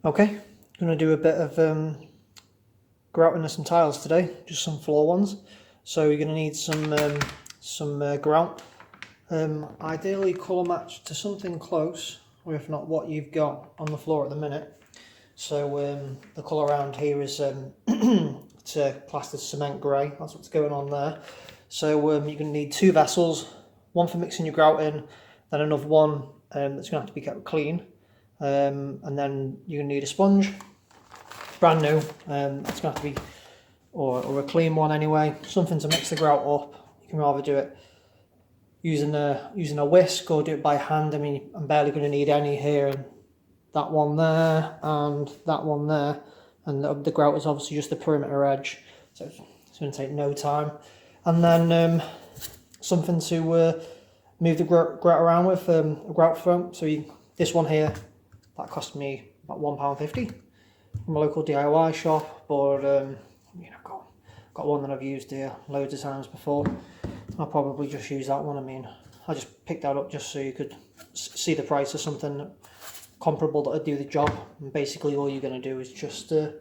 Okay, going to do a bit of grouting of some tiles today, just some floor ones. So you're going to need some grout. Ideally colour match to something close, or if not what you've got on the floor at the minute. So the colour around here is it's plastered cement grey. That's what's going on there. So you're going to need 2 vessels, one for mixing your grout in, then another one that's going to have to be kept clean. And then you're going to need a sponge, brand new, it's going to have to be, or a clean one anyway, something to mix the grout up. You can rather do it using a whisk or do it by hand. I mean, I'm barely going to need any here, and that one there, and that one there, and the grout is obviously just the perimeter edge, so it's going to take no time. And then something to move the grout around with, a grout foam. So this one here, that cost me about £1.50 from a local DIY shop, but you know, got one that I've used here loads of times before. I'll probably just use that one. I mean, I just picked that up just so you could see the price of something comparable that would do the job. And basically all you're going to do is just to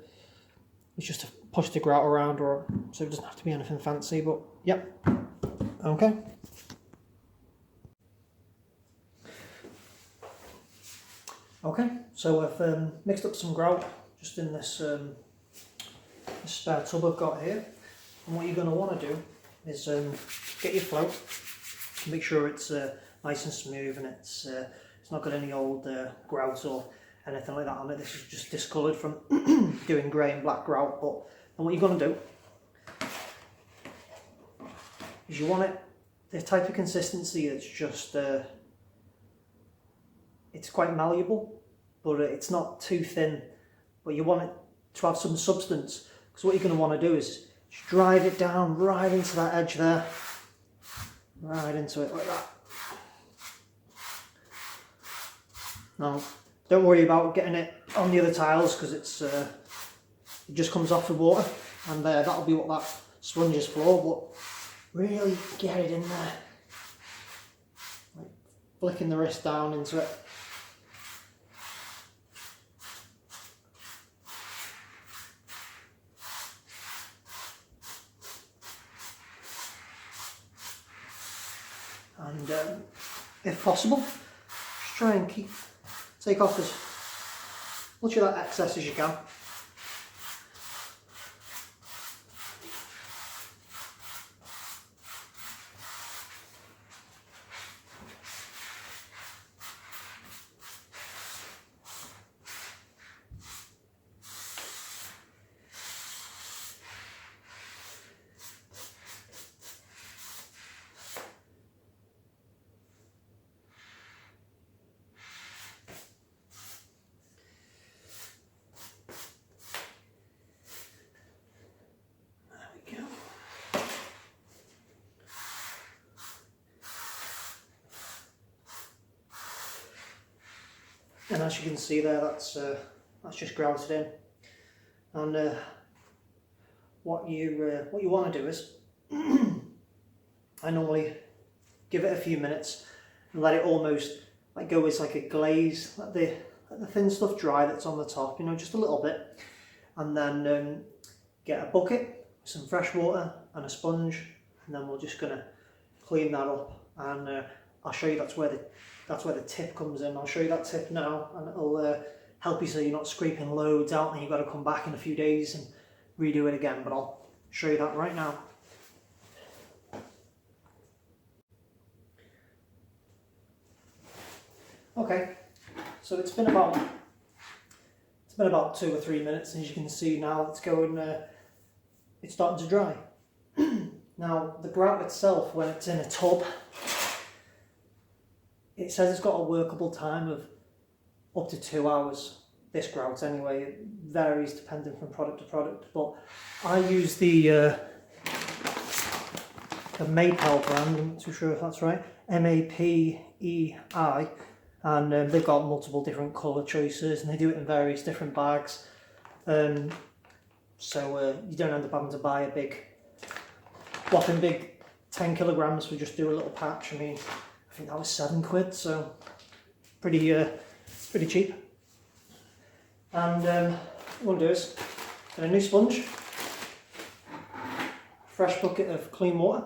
push the grout around, or so it doesn't have to be anything fancy, but yep. Okay. Okay, so I've mixed up some grout just in this spare tub I've got here. And what you're going to want to do is get your float, make sure it's nice and smooth, and it's not got any old grout or anything like that on it. This is just discoloured from doing grey and black grout. But and what you're going to do is you want it the type of consistency that's just it's quite malleable, but it's not too thin. But you want it to have some substance, because what you're going to want to do is just drive it down right into that edge there, right into it like that. Now, don't worry about getting it on the other tiles, because it just comes off the water, and that'll be what that sponge is for. But really get it in there, like flicking the wrist down into it. And if possible, just try and take off as much of that excess as you can. And as you can see there, that's just grouted in. And what you want to do is, I normally give it a few minutes and let it almost like go as like a glaze, let the thin stuff dry that's on the top, you know, just a little bit, and then get a bucket, some fresh water and a sponge, and then we're just gonna clean that up. And I'll show you that's where the tip comes in. I'll show you that tip now, and it'll help you so you're not scraping loads out and you've got to come back in a few days and redo it again. But I'll show you that right now. Okay, so it's been about 2 or 3 minutes, and as you can see now, it's starting to dry. Now the grout itself, when it's in a tub, it says it's got a workable time of up to 2 hours. This grout anyway, it varies depending from product to product, but I use the Maypel brand. I'm not too sure if that's right, MAPEI, and they've got multiple different colour choices, and they do it in various different bags, so you don't end up having to buy a whopping big 10 kilograms for just do a little patch. I mean, I think that was £7, so pretty cheap. And what we'll do is get a new sponge, fresh bucket of clean water,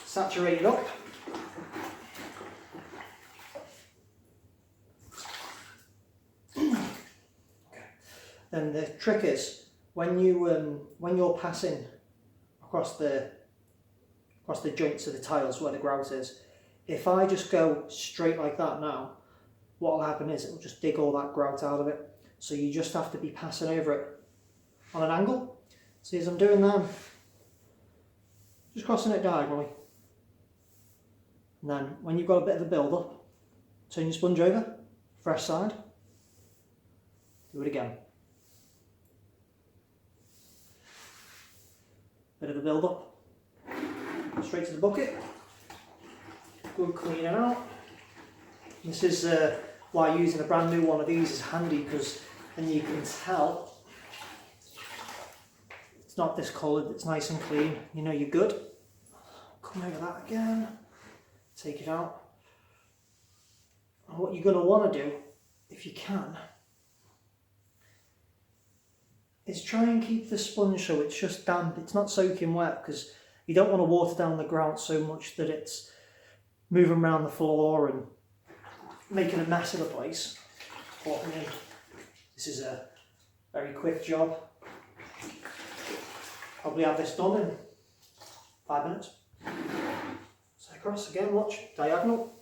saturate it up. Then the trick is when you're passing across the joints of the tiles where the grout is, if I just go straight like that now, what will happen is it will just dig all that grout out of it. So you just have to be passing over it on an angle. See, as I'm doing that, just crossing it diagonally. And then when you've got a bit of a build up, turn your sponge over, fresh side, do it again. Bit of a build up, straight to the bucket, good cleaning out. This is why using a brand new one of these is handy, because then you can tell it's not discoloured, it's nice and clean, you know you're good. Come over that again, take it out. And what you're going to want to do, if you can, is try and keep the sponge so it's just damp, it's not soaking wet, because you don't want to water down the grout so much that it's moving around the floor and making a mess of the place. But I mean, this is a very quick job. Probably have this done in 5 minutes. So across again, watch, diagonal.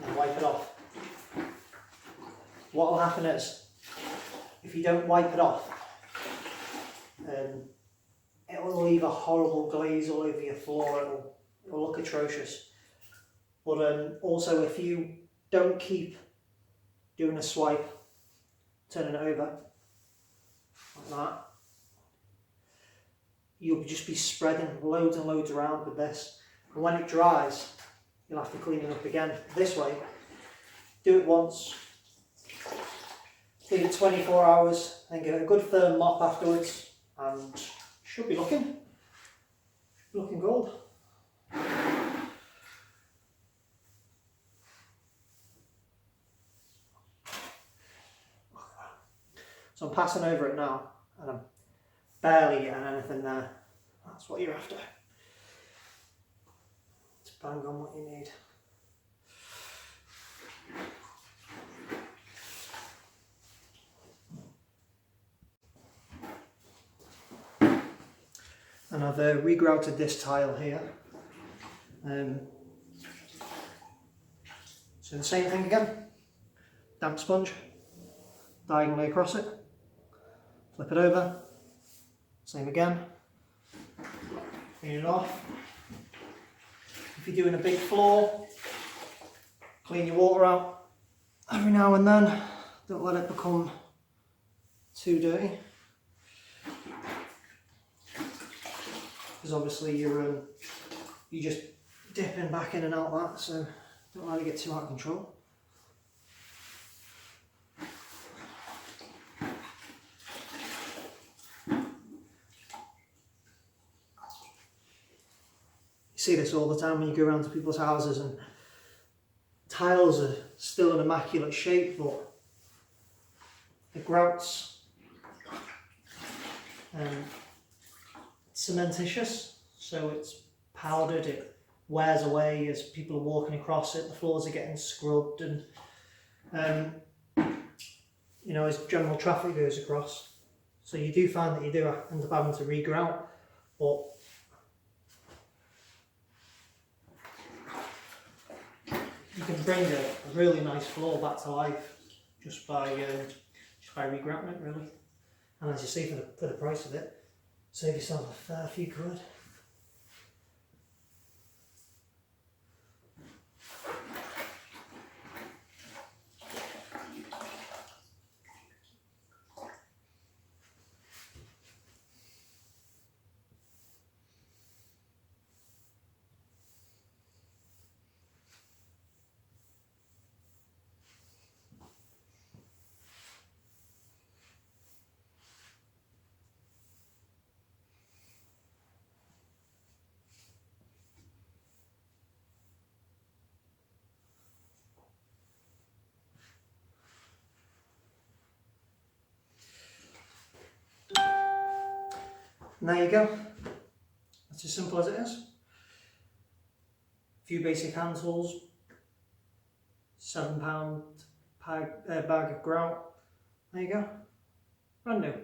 And wipe it off. What will happen is, if you don't wipe it off, it will leave a horrible glaze all over your floor. It'll look atrocious. But also, if you don't keep doing a swipe, turning it over like that, you'll just be spreading loads and loads around with this. And when it dries, you'll have to clean it up again. This way, do it once, leave it 24 hours, then give it a good firm mop afterwards, and should be looking gold. So I'm passing over it now, and I'm barely getting anything there. That's what you're after. It's bang on what you need. And I've regrouted this tile here. So the same thing again. Damp sponge, diagonally across it. Flip it over. Same again. Clean it off. If you're doing a big floor, clean your water out every now and then. Don't let it become too dirty. Because obviously you're just dipping back in and out of that, so don't let it get too out of control. You see this all the time when you go around to people's houses and tiles are still in immaculate shape, but the grout's cementitious, so it's powdered, it wears away as people are walking across it, the floors are getting scrubbed, and you know, as general traffic goes across. So you do find that you do end up having to re-grout, but you can bring a really nice floor back to life just by re-grouting it, really. And as you see, for the price of it, save yourself a fair few quid. And there you go. That's as simple as it is. A few basic hand tools, £7 bag of grout. There you go. Brand new.